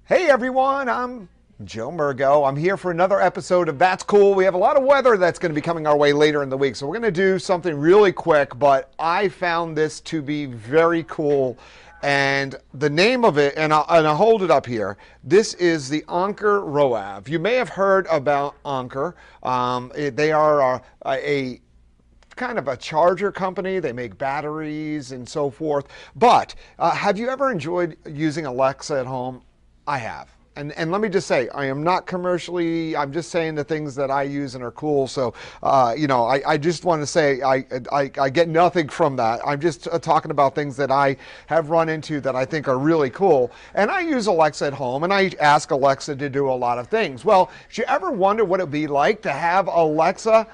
Hey everyone, I'm Joe Murgo. I'm here for another episode of That's Cool. We have a lot of weather that's going to be coming our way later in the week, so we're going to do something really quick, but I found this to be very cool. And the name of it, and I'll hold it up here. This is the Anker Roav. You may have heard about Anker. They are a kind of a charger company. They make batteries and so forth. But have you ever enjoyed using Alexa at home? I have. And let me just say, I am not commercially, I'm just saying the things that I use and are cool. So, I just want to say I get nothing from that. I'm just talking about things that I have run into that I think are really cool. And I use Alexa at home and I ask Alexa to do a lot of things. Well, did you ever wonder what it'd be like to have Alexa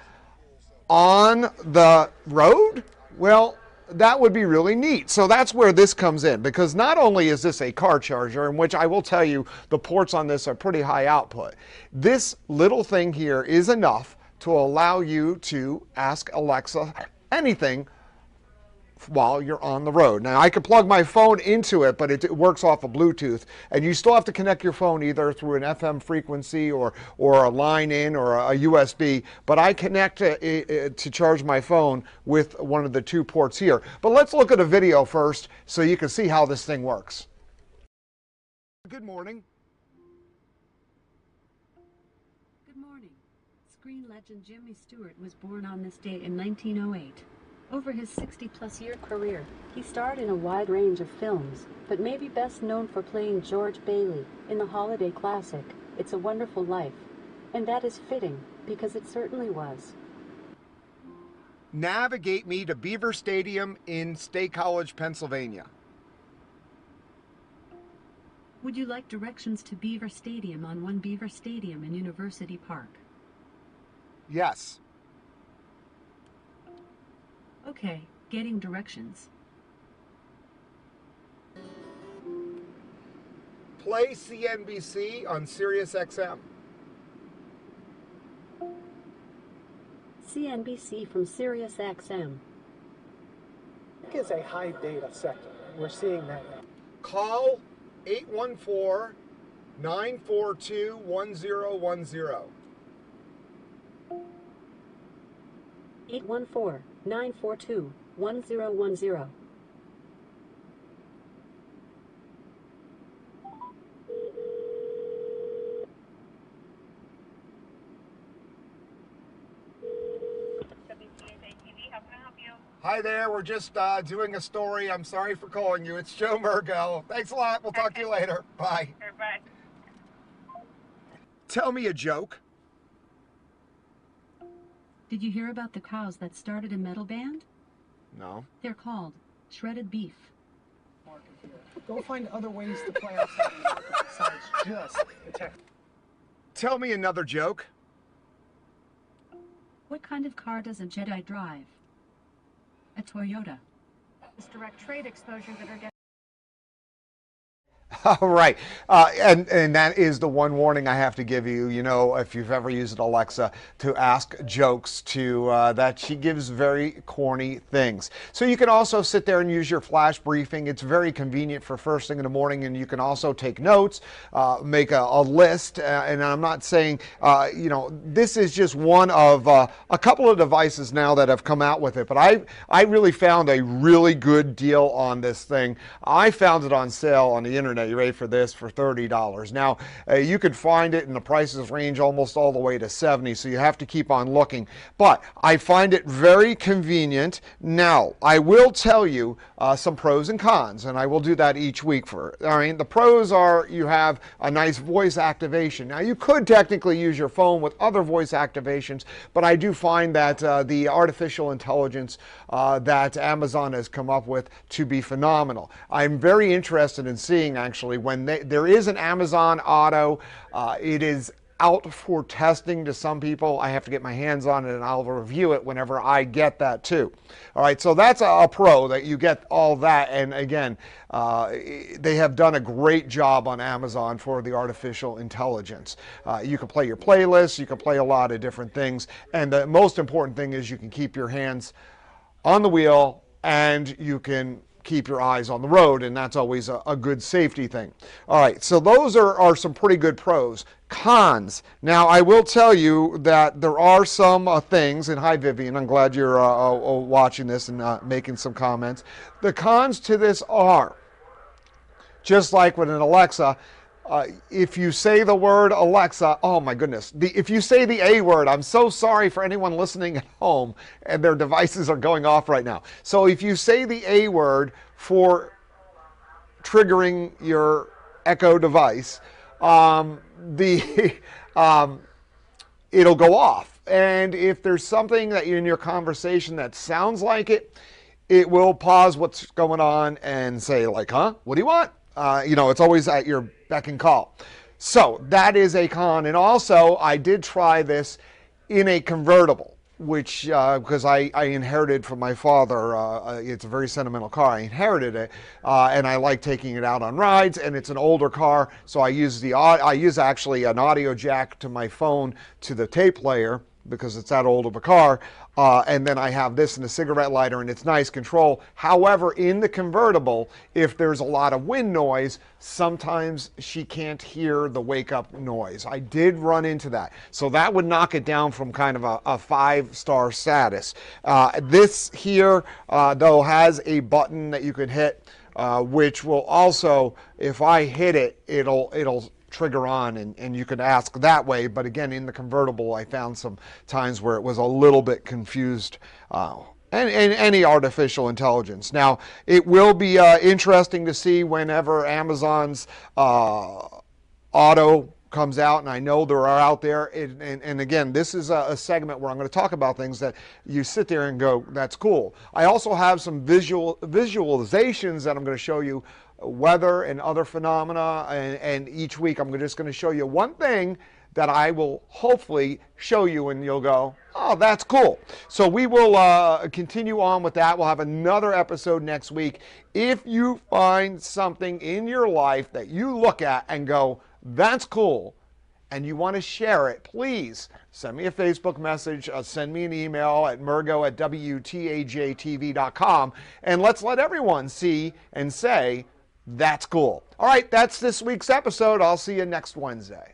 on the road? Well, that would be really neat. So that's where this comes in, because not only is this a car charger, in which I will tell you the ports on this are pretty high output, this little thing here is enough to allow you to ask Alexa anything while you're on the road. Now, I could plug my phone into it, but it works off of Bluetooth, and you still have to connect your phone either through an FM frequency or a line in or a USB, but I connect to charge my phone with one of the two ports here. But let's look at a video first so you can see how this thing works. Good morning. Good morning. Screen legend Jimmy Stewart was born on this day in 1908. Over his 60-plus year career, he starred in a wide range of films, but may be best known for playing George Bailey in the holiday classic, It's a Wonderful Life. And that is fitting, because it certainly was. Navigate me to Beaver Stadium in State College, Pennsylvania. Would you like directions to Beaver Stadium on One Beaver Stadium in University Park? Yes. Okay, getting directions. Play CNBC on Sirius XM. CNBC from Sirius XM. It is a high data sector. We're seeing that now. Call 814-942-1010. 814-942-1010. Hi there, we're just doing a story. I'm sorry for calling you. It's Joe Murgo. Thanks a lot. We'll talk to you later. Bye. Bye. Tell me a joke. Did you hear about the cows that started a metal band? No. They're called Shredded Beef. Go find other ways to play outside the market besides just the tech. Tell me another joke. What kind of car does a Jedi drive? A Toyota. This direct trade exposure that are getting. All right. And that is the one warning I have to give you. You know, if you've ever used Alexa, to ask jokes that she gives very corny things. So you can also sit there and use your flash briefing. It's very convenient for first thing in the morning, and you can also take notes, make a list. And I'm not saying, this is just one of a couple of devices now that have come out with it. But I really found a really good deal on this thing. I found it on sale on the internet. You ready for this? For $30. Now, you could find it, and the prices range almost all the way to $70, so you have to keep on looking. But I find it very convenient. Now, I will tell you some pros and cons, and I will do that each week. The pros are you have a nice voice activation. Now, you could technically use your phone with other voice activations, but I do find that the artificial intelligence that Amazon has come up with to be phenomenal. I'm very interested in seeing actually when there is an Amazon Auto. It is out for testing to some people. I have to get my hands on it, and I'll review it whenever I get that too. All right, so that's a pro that you get all that. And again, they have done a great job on Amazon for the artificial intelligence. You can play your playlists, you can play a lot of different things, and the most important thing is you can keep your hands on the wheel, and you can keep your eyes on the road, and that's always a good safety thing. All right, so those are some pretty good pros. Cons. Now, I will tell you that there are some things, and hi, Vivian, I'm glad you're watching this and making some comments. The cons to this are, just like with an Alexa, if you say the word Alexa, oh my goodness, if you say the A word, I'm so sorry for anyone listening at home and their devices are going off right now. So if you say the A word for triggering your Echo device, it'll go off. And if there's something that in your conversation that sounds like it, it will pause what's going on and say like, huh, what do you want? It's always at your beck and call. So that is a con. And also, I did try this in a convertible, which, because I inherited from my father, it's a very sentimental car. I inherited it, and I like taking it out on rides, and it's an older car, so I use actually an audio jack to my phone to the tape player, because it's that old of a car, and then I have this and a cigarette lighter, and it's nice control. However, in the convertible, if there's a lot of wind noise, sometimes she can't hear the wake-up noise. I did run into that. So that would knock it down from kind of a 5-star status. This here, though, has a button that you could hit, which will also, if I hit it, it'll trigger on, and you could ask that way. But again, in the convertible, I found some times where it was a little bit confused, and any artificial intelligence. Now, it will be interesting to see whenever Amazon's Auto comes out, and I know there are out there, and again, this is a segment where I'm going to talk about things that you sit there and go, that's cool. I also have some visualizations that I'm going to show you, weather and other phenomena, and each week I'm just going to show you one thing that I will hopefully show you, and you'll go, oh, that's cool. So we will continue on with that. We'll have another episode next week. If you find something in your life that you look at and go, that's cool, and you want to share it, please send me a Facebook message, send me an email at murgo@wtajtv.com, and let's let everyone see and say, that's cool. All right, that's this week's episode. I'll see you next Wednesday.